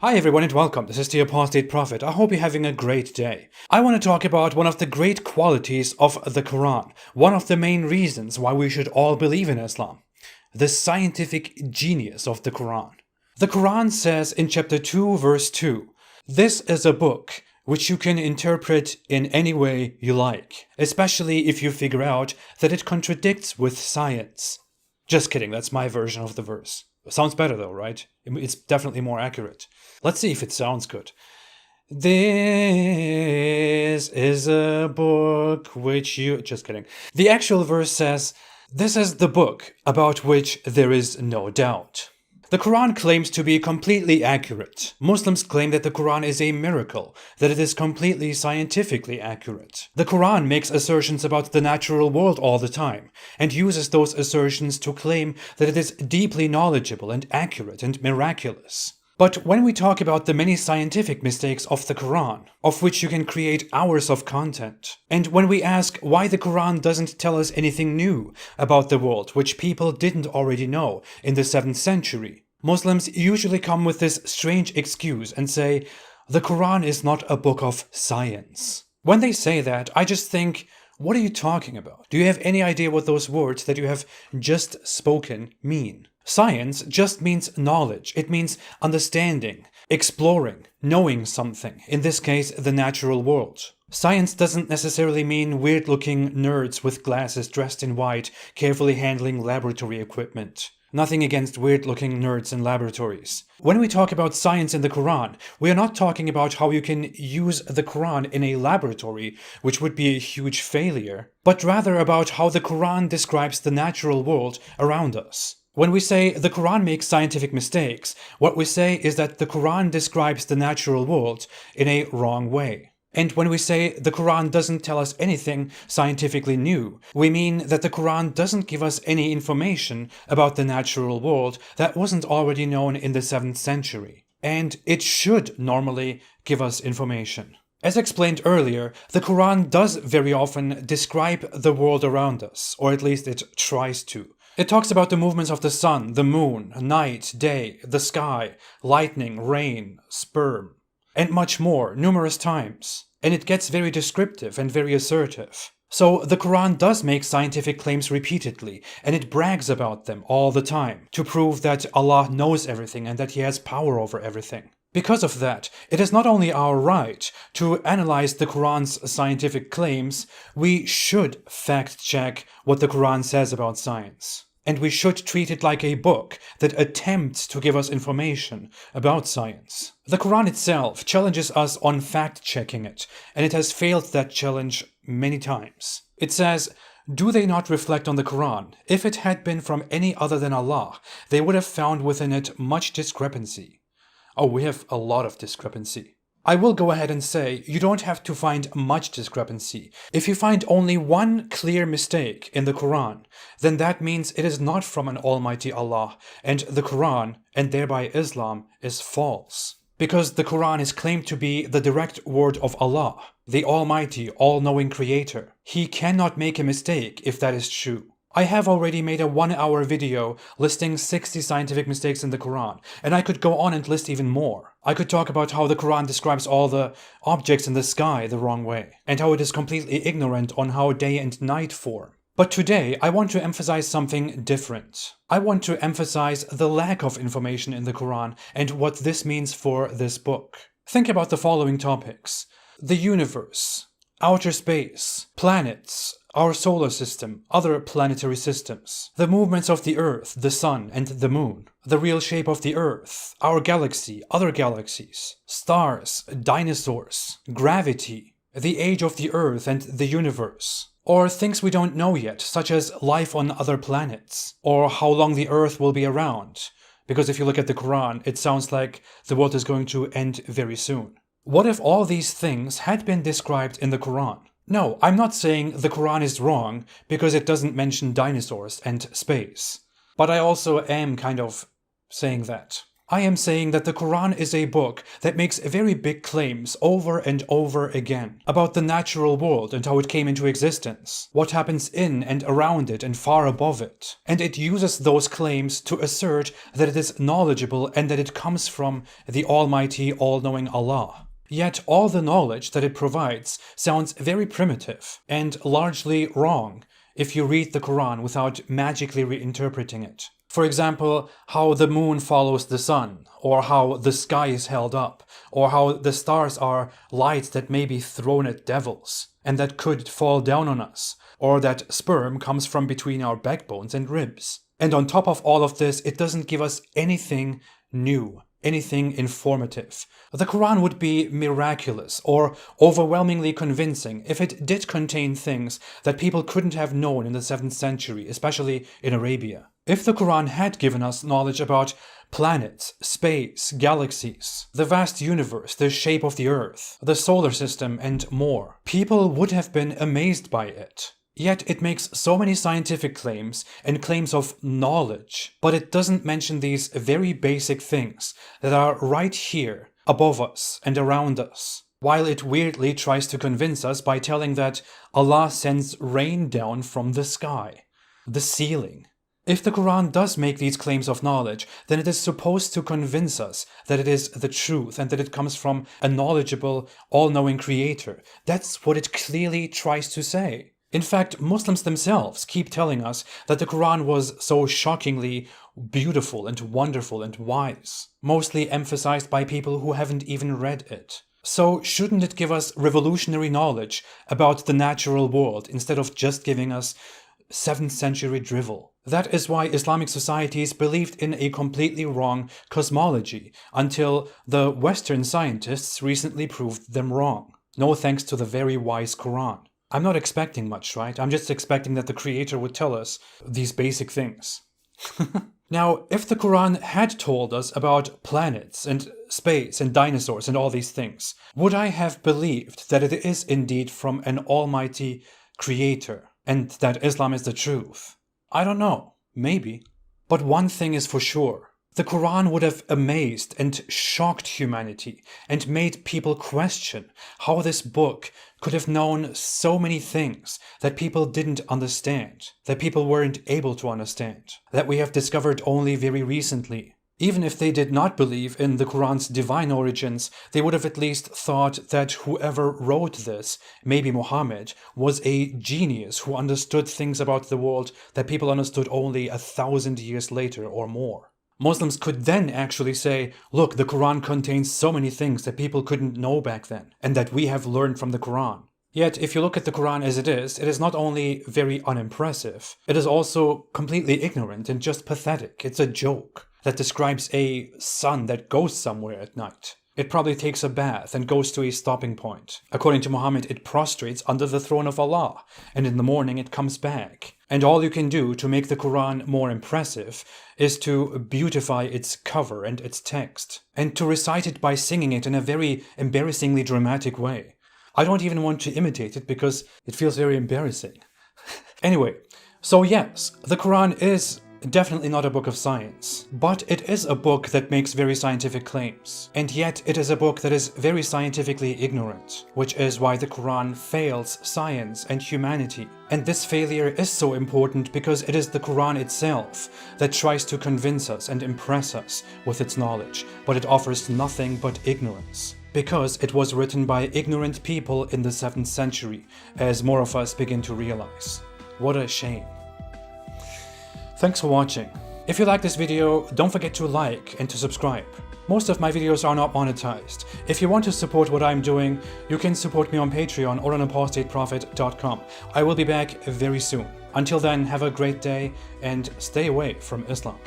Hi everyone and welcome. This is the Apostate Prophet. I hope you're having a great day. I want to talk about one of the great qualities of the Quran, one of the main reasons why we should all believe in Islam, the scientific genius of the Quran. The Quran says in chapter 2 verse 2, "This is a book which you can interpret in any way you like, especially if you figure out that it contradicts with science." Just kidding, that's my version of the verse. Sounds better though, right? It's definitely more accurate. Let's see if it sounds good. This is a book which you... Just kidding. The actual verse says, "This is the book about which there is no doubt." The Quran claims to be completely accurate. Muslims claim that the Quran is a miracle, that it is completely scientifically accurate. The Quran makes assertions about the natural world all the time, and uses those assertions to claim that it is deeply knowledgeable and accurate and miraculous. But when we talk about the many scientific mistakes of the Quran, of which you can create hours of content, and when we ask why the Quran doesn't tell us anything new about the world which people didn't already know in the 7th century, Muslims usually come with this strange excuse and say, the Quran is not a book of science. When they say that, I just think, what are you talking about? Do you have any idea what those words that you have just spoken mean? Science just means knowledge. It means understanding, exploring, knowing something, in this case, the natural world. Science doesn't necessarily mean weird-looking nerds with glasses dressed in white, carefully handling laboratory equipment. Nothing against weird-looking nerds in laboratories. When we talk about science in the Quran, we are not talking about how you can use the Quran in a laboratory, which would be a huge failure, but rather about how the Quran describes the natural world around us. When we say the Quran makes scientific mistakes, what we say is that the Quran describes the natural world in a wrong way. And when we say the Quran doesn't tell us anything scientifically new, we mean that the Quran doesn't give us any information about the natural world that wasn't already known in the 7th century. And it should normally give us information. As explained earlier, the Quran does very often describe the world around us, or at least it tries to. It talks about the movements of the sun, the moon, night, day, the sky, lightning, rain, sperm, and much more, numerous times. And it gets very descriptive and very assertive. So the Quran does make scientific claims repeatedly, and it brags about them all the time, to prove that Allah knows everything and that He has power over everything. Because of that, it is not only our right to analyze the Quran's scientific claims, we should fact-check what the Quran says about science. And we should treat it like a book that attempts to give us information about science. The Quran itself challenges us on fact-checking it, and it has failed that challenge many times. It says, "Do they not reflect on the Quran? If it had been from any other than Allah, they would have found within it much discrepancy." Oh, we have a lot of discrepancy. I will go ahead and say, you don't have to find much discrepancy. If you find only one clear mistake in the Quran, then that means it is not from an Almighty Allah, and the Quran, and thereby Islam, is false. Because the Quran is claimed to be the direct word of Allah, the Almighty, all-knowing Creator. He cannot make a mistake if that is true. I have already made a 1-hour video listing 60 scientific mistakes in the Quran, and I could go on and list even more. I could talk about how the Quran describes all the objects in the sky the wrong way, and how it is completely ignorant on how day and night form. But today, I want to emphasize something different. I want to emphasize the lack of information in the Quran and what this means for this book. Think about the following topics: the universe, outer space, planets, our solar system, other planetary systems, the movements of the Earth, the Sun, and the Moon, the real shape of the Earth, our galaxy, other galaxies, stars, dinosaurs, gravity, the age of the Earth and the universe, or things we don't know yet, such as life on other planets, or how long the Earth will be around, because if you look at the Quran, it sounds like the world is going to end very soon. What if all these things had been described in the Quran? No, I'm not saying the Quran is wrong because it doesn't mention dinosaurs and space. But I also am kind of saying that. I am saying that the Quran is a book that makes very big claims over and over again about the natural world and how it came into existence, what happens in and around it and far above it. And it uses those claims to assert that it is knowledgeable and that it comes from the Almighty, all-knowing Allah. Yet all the knowledge that it provides sounds very primitive and largely wrong if you read the Quran without magically reinterpreting it. For example, how the moon follows the sun, or how the sky is held up, or how the stars are lights that may be thrown at devils, and that could fall down on us, or that sperm comes from between our backbones and ribs. And on top of all of this, it doesn't give us anything new, anything informative. The Quran would be miraculous or overwhelmingly convincing if it did contain things that people couldn't have known in the 7th century, especially in Arabia. If the Quran had given us knowledge about planets, space, galaxies, the vast universe, the shape of the earth, the solar system, and more, people would have been amazed by it. Yet it makes so many scientific claims and claims of knowledge, but it doesn't mention these very basic things that are right here, above us and around us, while it weirdly tries to convince us by telling that Allah sends rain down from the sky, the ceiling. If the Quran does make these claims of knowledge, then it is supposed to convince us that it is the truth and that it comes from a knowledgeable, all-knowing creator. That's what it clearly tries to say. In fact, Muslims themselves keep telling us that the Quran was so shockingly beautiful and wonderful and wise, mostly emphasized by people who haven't even read it. So shouldn't it give us revolutionary knowledge about the natural world instead of just giving us 7th century drivel? That is why Islamic societies believed in a completely wrong cosmology until the Western scientists recently proved them wrong. No thanks to the very wise Quran. I'm not expecting much, right? I'm just expecting that the Creator would tell us these basic things. Now, if the Quran had told us about planets and space and dinosaurs and all these things, would I have believed that it is indeed from an almighty Creator and that Islam is the truth? I don't know. Maybe. But one thing is for sure. The Quran would have amazed and shocked humanity and made people question how this book could have known so many things that people didn't understand, that people weren't able to understand, that we have discovered only very recently. Even if they did not believe in the Quran's divine origins, they would have at least thought that whoever wrote this, maybe Muhammad, was a genius who understood things about the world that people understood only 1,000 years later or more. Muslims could then actually say, look, the Quran contains so many things that people couldn't know back then, and that we have learned from the Quran. Yet, if you look at the Quran as it is not only very unimpressive, it is also completely ignorant and just pathetic. It's a joke that describes a sun that goes somewhere at night. It probably takes a bath and goes to a stopping point. According to Muhammad, it prostrates under the throne of Allah, and in the morning it comes back. And all you can do to make the Quran more impressive is to beautify its cover and its text, and to recite it by singing it in a very embarrassingly dramatic way. I don't even want to imitate it because it feels very embarrassing. Anyway, so yes, the Quran is definitely not a book of science, but it is a book that makes very scientific claims. And yet it is a book that is very scientifically ignorant, which is why the Quran fails science and humanity. And this failure is so important because it is the Quran itself that tries to convince us and impress us with its knowledge, but it offers nothing but ignorance. Because it was written by ignorant people in the 7th century, as more of us begin to realize. What a shame. Thanks for watching. If you like this video, don't forget to like and to subscribe. Most of my videos are not monetized. If you want to support what I'm doing, you can support me on Patreon or on apostateprofit.com. I will be back very soon. Until then, have a great day and stay away from Islam.